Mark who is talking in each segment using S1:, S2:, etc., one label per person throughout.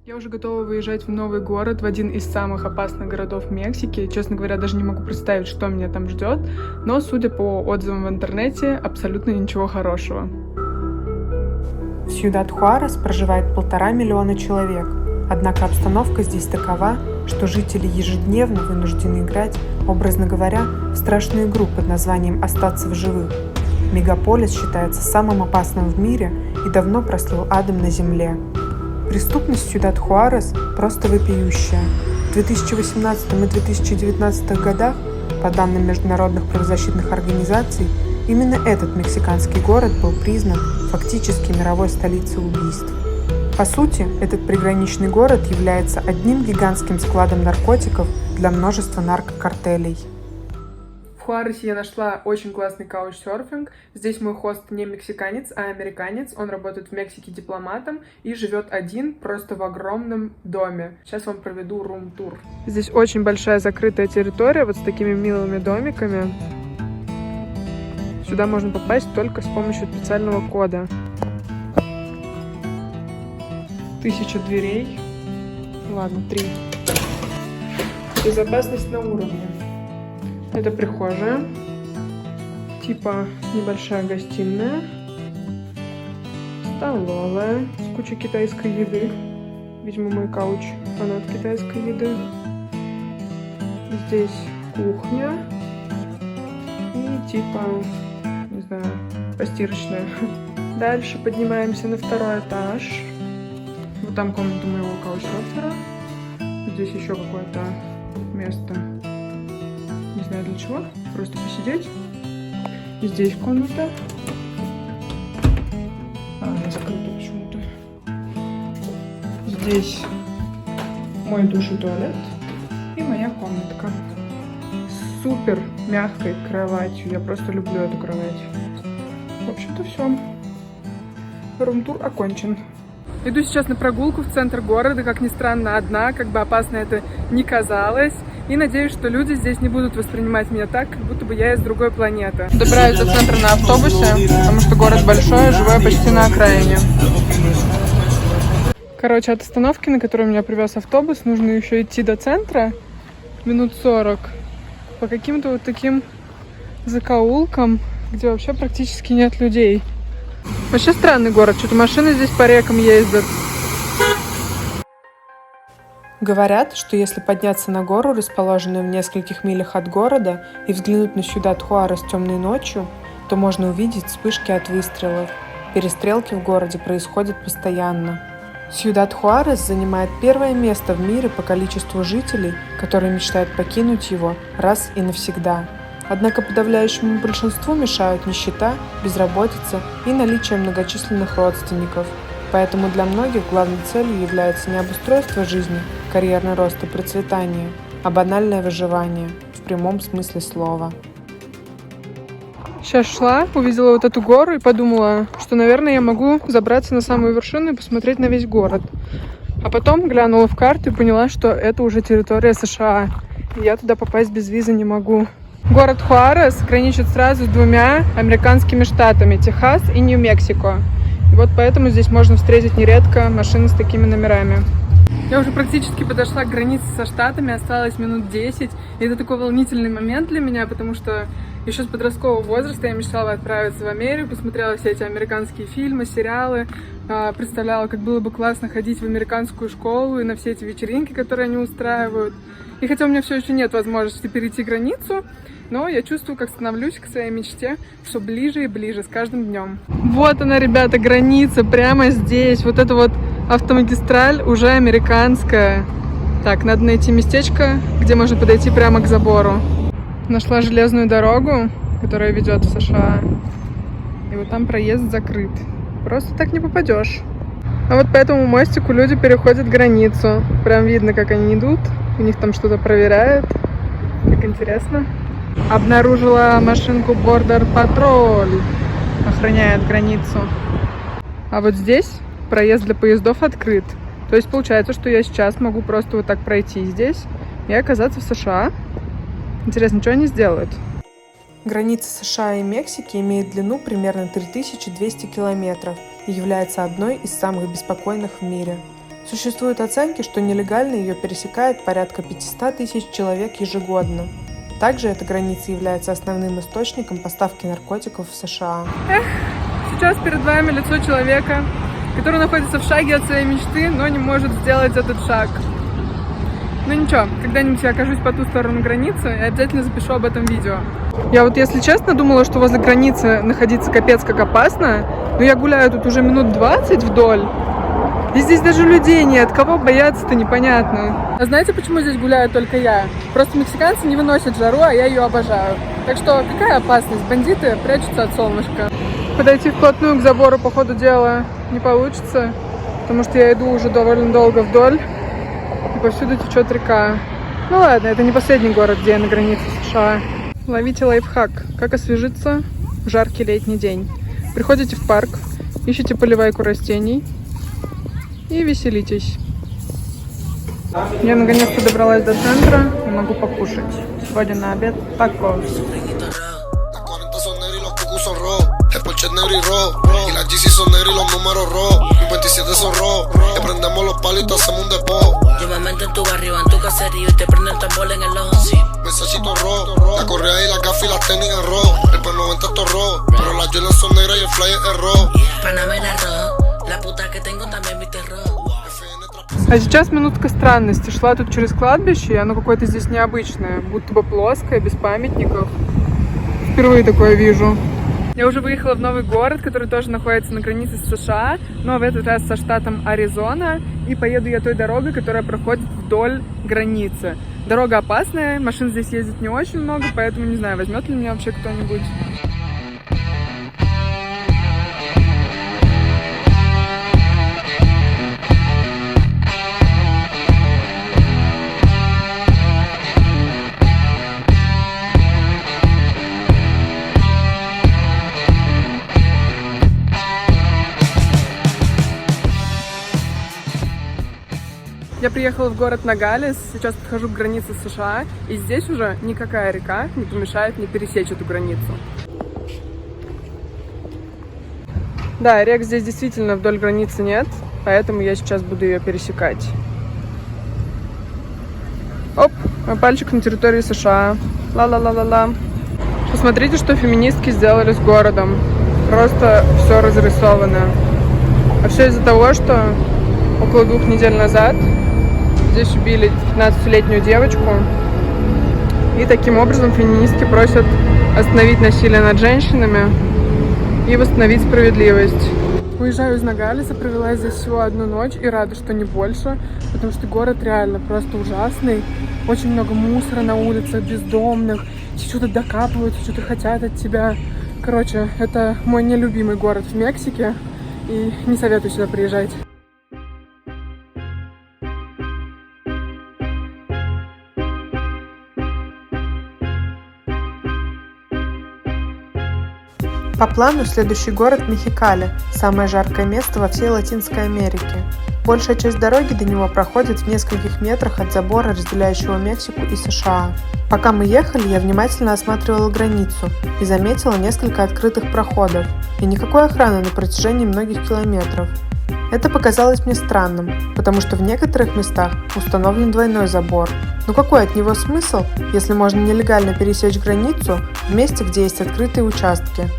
S1: Я уже готова выезжать в новый город, в один из самых опасных городов Мексики. Честно говоря, даже не могу представить, что меня там ждет. Но, судя по отзывам в интернете, абсолютно ничего хорошего.
S2: В Сьюдад-Хуарес проживает 1,5 миллиона человек. Однако обстановка здесь такова, что жители ежедневно вынуждены играть, образно говоря, в страшную игру под названием «Остаться в живых». Мегаполис считается самым опасным в мире и давно прослыл адом на земле. Преступность Сьюдад-Хуарес просто вопиющая. В 2018 и 2019 годах, по данным международных правозащитных организаций, именно этот мексиканский город был признан фактически мировой столицей убийств. По сути, этот приграничный город является одним гигантским складом наркотиков для множества наркокартелей.
S1: В Хуаресе я нашла очень классный каучсерфинг. Здесь мой хост не мексиканец, а американец. Он работает в Мексике дипломатом и живет один, просто в огромном доме. Сейчас вам проведу рум-тур. Здесь очень большая закрытая территория, вот с такими милыми домиками. Сюда можно попасть только с помощью специального кода. 1000 дверей. Ладно, 3. Безопасность на уровне. Это прихожая, типа небольшая гостиная, столовая с кучей китайской еды. Видимо, мой кауч фанат китайской еды. Здесь кухня и типа, не знаю, постирочная. Дальше поднимаемся на 2-й этаж. Вот там комната моего каучсерфера. Здесь еще какое-то место. Не знаю для чего, просто посидеть. И здесь комната. Она закрыта почему-то. Здесь мой душ и туалет. И моя комнатка. С супер мягкой кроватью. Я просто люблю эту кровать. В общем-то все. Рум-тур окончен. Иду сейчас на прогулку в центр города, как ни странно, одна, как бы опасно это ни казалось. И надеюсь, что люди здесь не будут воспринимать меня так, как будто бы я из другой планеты. Добираюсь до центра на автобусе, потому что город большой, живу я почти на окраине. Короче, от остановки, на которую меня привез автобус, нужно еще идти до центра минут 40 по каким-то вот таким закоулкам, где вообще практически нет людей. Вообще странный город, что-то машины здесь по рекам ездят.
S2: Говорят, что если подняться на гору, расположенную в нескольких милях от города, и взглянуть на Сьюдад-Хуарес темной ночью, то можно увидеть вспышки от выстрелов. Перестрелки в городе происходят постоянно. Сьюдад-Хуарес занимает 1-е место в мире по количеству жителей, которые мечтают покинуть его раз и навсегда. Однако подавляющему большинству мешают нищета, безработица и наличие многочисленных родственников. Поэтому для многих главной целью является не обустройство жизни, карьерный рост и процветание, а банальное выживание, в прямом смысле слова.
S1: Сейчас шла, увидела вот эту гору и подумала, что, наверное, я могу забраться на самую вершину и посмотреть на весь город. А потом глянула в карту и поняла, что это уже территория США. И я туда попасть без визы не могу. Город Хуарес граничит сразу с 2 американскими штатами – Техас и Нью-Мексико. И вот поэтому здесь можно встретить нередко машины с такими номерами. Я уже практически подошла к границе со штатами, осталось минут 10. И это такой волнительный момент для меня, потому что еще с подросткового возраста я мечтала отправиться в Америку, смотрела все эти американские фильмы, сериалы, представляла, как было бы классно ходить в американскую школу и на все эти вечеринки, которые они устраивают. И хотя у меня все еще нет возможности перейти границу, но я чувствую, как становлюсь к своей мечте все ближе и ближе с каждым днем. Вот она, ребята, граница, прямо здесь. Вот эта вот автомагистраль уже американская. Так, надо найти местечко, где можно подойти прямо к забору. Нашла железную дорогу, которая ведет в США. И вот там проезд закрыт. Просто так не попадешь. А вот по этому мостику люди переходят границу. Прям видно, как они идут. У них там что-то проверяют. Так интересно. Обнаружила машинку Border Patrol. Охраняет границу. А вот здесь проезд для поездов открыт. То есть получается, что я сейчас могу просто вот так пройти здесь и оказаться в США. Интересно, что они сделают?
S2: Граница США и Мексики имеет длину примерно 3200 километров и является одной из самых беспокойных в мире. Существуют оценки, что нелегально ее пересекает порядка 500 тысяч человек ежегодно. Также эта граница является основным источником поставки наркотиков в США.
S1: Сейчас перед вами лицо человека, который находится в шаге от своей мечты, но не может сделать этот шаг. Ну ничего, когда-нибудь я окажусь по ту сторону границы и обязательно запишу об этом видео. Я вот, если честно, думала, что возле границы находиться капец как опасно, но я гуляю тут уже минут 20 вдоль, и здесь даже людей нет, кого бояться-то непонятно. А знаете, почему здесь гуляю только я? Просто мексиканцы не выносят жару, а я ее обожаю. Так что какая опасность? Бандиты прячутся от солнышка. Подойти вплотную к забору, по ходу дела, не получится, потому что я иду уже довольно долго вдоль, и повсюду течет река. Ну ладно, это не последний город, где я на границе США. Ловите лайфхак. Как освежиться в жаркий летний день. Приходите в парк, ищите поливайку растений и веселитесь. Я наконец-то добралась до центра и могу покушать. Сегодня на обед тако.
S3: El Porsche es negro y rojo, y las GC son negras y los números rojos. Un 27 son rojos, le prendemos los palos y te hacemos un depósito. Yo me meto en tu barrio, en tu caserío y te prendo el tambor en el ojo. Mensajito rojo, la correa y la gafas y las tenis en rojo. El P90 esto rojo, pero las Jordan son negras y el flyer es rojo. Panamera rojo, la puta que tengo también viste rojo.
S1: А сейчас минутка странности. Шла тут через кладбище, и оно какое-то здесь необычное. Будто бы плоское, без памятников. Впервые такое вижу. Я уже выехала в новый город, который тоже находится на границе с США, но в этот раз со штатом Аризона. И поеду я той дорогой, которая проходит вдоль границы. Дорога опасная, машин здесь ездит не очень много, поэтому не знаю, возьмет ли меня вообще кто-нибудь. Я приехала в город Ногалес, сейчас подхожу к границе США, и здесь уже никакая река не помешает мне пересечь эту границу. Да, рек здесь действительно вдоль границы нет, поэтому я сейчас буду ее пересекать. Оп, мой пальчик на территории США. Ла-ла-ла-ла-ла. Посмотрите, что феминистки сделали с городом. Просто все разрисовано. А все из-за того, что около 2 недель назад здесь убили 15-летнюю девочку. И таким образом феминистки просят остановить насилие над женщинами и восстановить справедливость. Уезжаю из Ногалеса, провела здесь всего 1 ночь и рада, что не больше, потому что город реально просто ужасный. Очень много мусора на улицах, бездомных, что-то докапываются, что-то хотят от тебя. Короче, это мой нелюбимый город в Мексике, и не советую сюда приезжать.
S2: По плану следующий город Мехикали, самое жаркое место во всей Латинской Америке. Большая часть дороги до него проходит в нескольких метрах от забора, разделяющего Мексику и США. Пока мы ехали, я внимательно осматривала границу и заметила несколько открытых проходов и никакой охраны на протяжении многих километров. Это показалось мне странным, потому что в некоторых местах установлен двойной забор. Но какой от него смысл, если можно нелегально пересечь границу в месте, где есть открытые участки?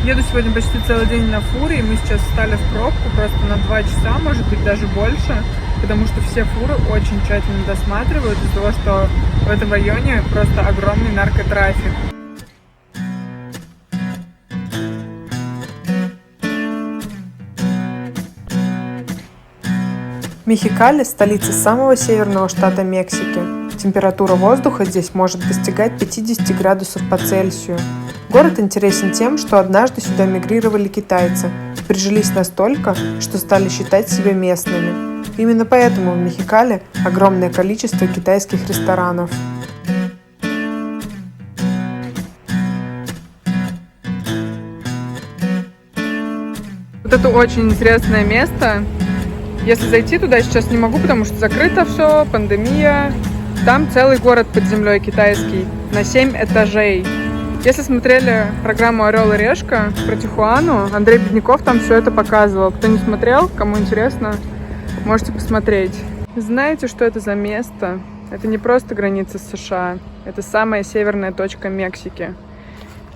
S1: Еду сегодня почти целый день на фуре, и мы сейчас встали в пробку просто на 2 часа, может быть даже больше, потому что все фуры очень тщательно досматривают из-за того, что в этом районе просто огромный наркотрафик.
S2: Мехикали – столица самого северного штата Мексики. Температура воздуха здесь может достигать 50 градусов по Цельсию. Город интересен тем, что однажды сюда мигрировали китайцы и прижились настолько, что стали считать себя местными. Именно поэтому в Мехикали огромное количество китайских ресторанов.
S1: Вот это очень интересное место. Если зайти туда, сейчас не могу, потому что закрыто все, пандемия. Там целый город под землей китайский, на 7 этажей. Если смотрели программу «Орел и решка» про Тихуану, Андрей Бедняков там все это показывал. Кто не смотрел, кому интересно, можете посмотреть. Знаете, что это за место? Это не просто граница с США, это самая северная точка Мексики.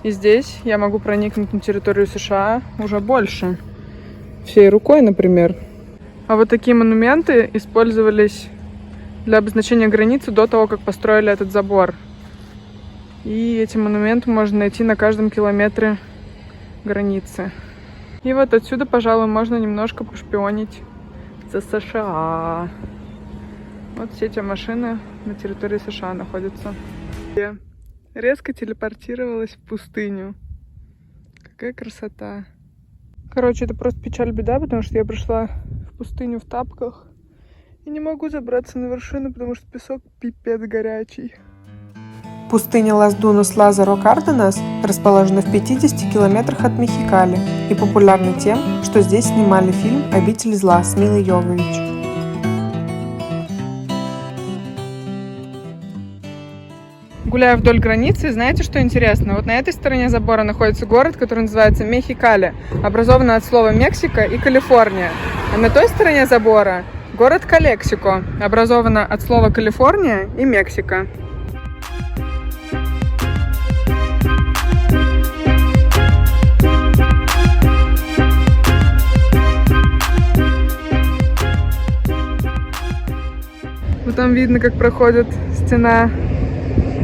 S1: И здесь я могу проникнуть на территорию США уже больше. Всей рукой, например. А вот такие монументы использовались для обозначения границы до того, как построили этот забор. И эти монументы можно найти на каждом километре границы. И вот отсюда, пожалуй, можно немножко пошпионить за США. Вот все эти машины на территории США находятся. Я резко телепортировалась в пустыню. Какая красота. Короче, это просто печаль-беда, потому что я пришла в пустыню в тапках и не могу забраться на вершину, потому что песок пипец горячий.
S2: Пустыня Лас-Дунас-Лазаро Карденас расположена в 50 километрах от Мехикали и популярна тем, что здесь снимали фильм «Обитель зла» с Милой Йовович.
S1: Гуляю вдоль границы, знаете, что интересно? Вот на этой стороне забора находится город, который называется Мехикали, образованный от слова Мексика и Калифорния. А на той стороне забора город Калексико, образованный от слова Калифорния и Мексика. Вот там видно, как проходит стена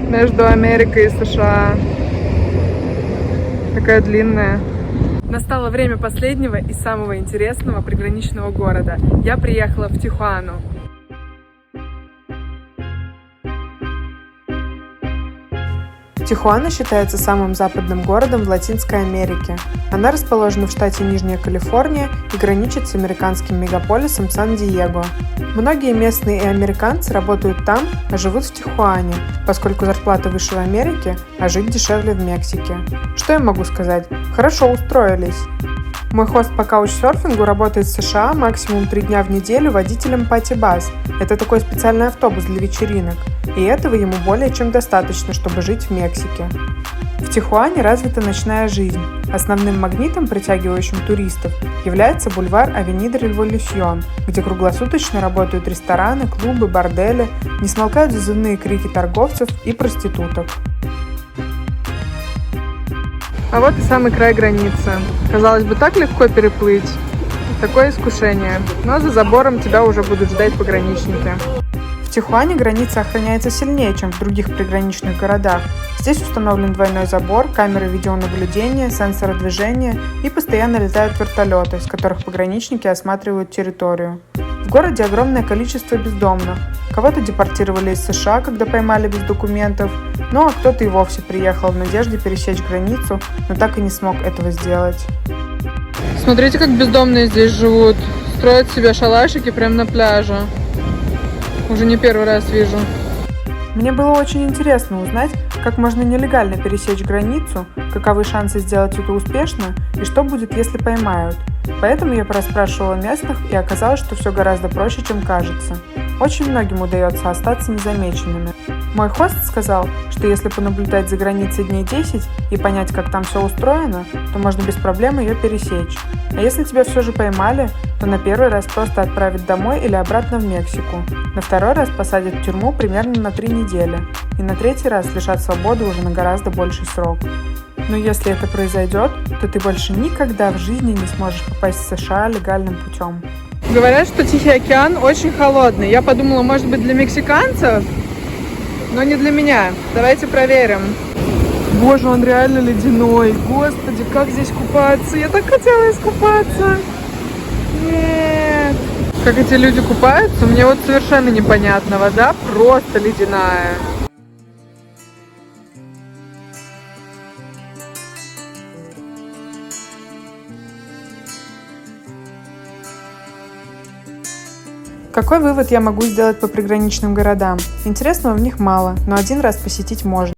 S1: между Америкой и США. Такая длинная. Настало время последнего и самого интересного приграничного города. Я приехала в Тихуану.
S2: Тихуана считается самым западным городом в Латинской Америке. Она расположена в штате Нижняя Калифорния и граничит с американским мегаполисом Сан-Диего. Многие местные и американцы работают там, а живут в Тихуане, поскольку зарплата выше в Америке, а жить дешевле в Мексике. Что я могу сказать? Хорошо устроились. Мой хост по каучсерфингу работает в США максимум 3 дня в неделю водителем пати-бас. Это такой специальный автобус для вечеринок. И этого ему более чем достаточно, чтобы жить в Мексике. В Тихуане развита ночная жизнь. Основным магнитом, притягивающим туристов, является бульвар Авенида Революсьон, где круглосуточно работают рестораны, клубы, бордели, не смолкают зазывные крики торговцев и проституток.
S1: А вот и самый край границы. Казалось бы, так легко переплыть. Такое искушение. Но за забором тебя уже будут ждать пограничники.
S2: В Тихуане граница охраняется сильнее, чем в других приграничных городах. Здесь установлен двойной забор, камеры видеонаблюдения, сенсоры движения и постоянно летают вертолеты, с которых пограничники осматривают территорию. В городе огромное количество бездомных. Кого-то депортировали из США, когда поймали без документов, ну а кто-то и вовсе приехал в надежде пересечь границу, но так и не смог этого сделать.
S1: Смотрите, как бездомные здесь живут. Строят себе шалашики прямо на пляже. Уже не первый раз вижу.
S2: Мне было очень интересно узнать, как можно нелегально пересечь границу, каковы шансы сделать это успешно и что будет, если поймают. Поэтому я порасспрашивала местных, и оказалось, что все гораздо проще, чем кажется. Очень многим удается остаться незамеченными. Мой хост сказал, что если понаблюдать за границей дней 10 и понять, как там все устроено, то можно без проблем ее пересечь. А если тебя все же поймали, то на первый раз просто отправят домой или обратно в Мексику. На второй раз посадят в тюрьму примерно на 3 недели. И на третий раз лишат свободы уже на гораздо больший срок. Но если это произойдет, то ты больше никогда в жизни не сможешь попасть в США легальным путем.
S1: Говорят, что Тихий океан очень холодный. Я подумала, может быть, для мексиканцев, но не для меня. Давайте проверим. Боже, он реально ледяной. Господи, как здесь купаться? Я так хотела искупаться. Нет. Как эти люди купаются, мне вот совершенно непонятно. Вода просто ледяная.
S2: Какой вывод я могу сделать по приграничным городам? Интересного в них мало, но один раз посетить можно.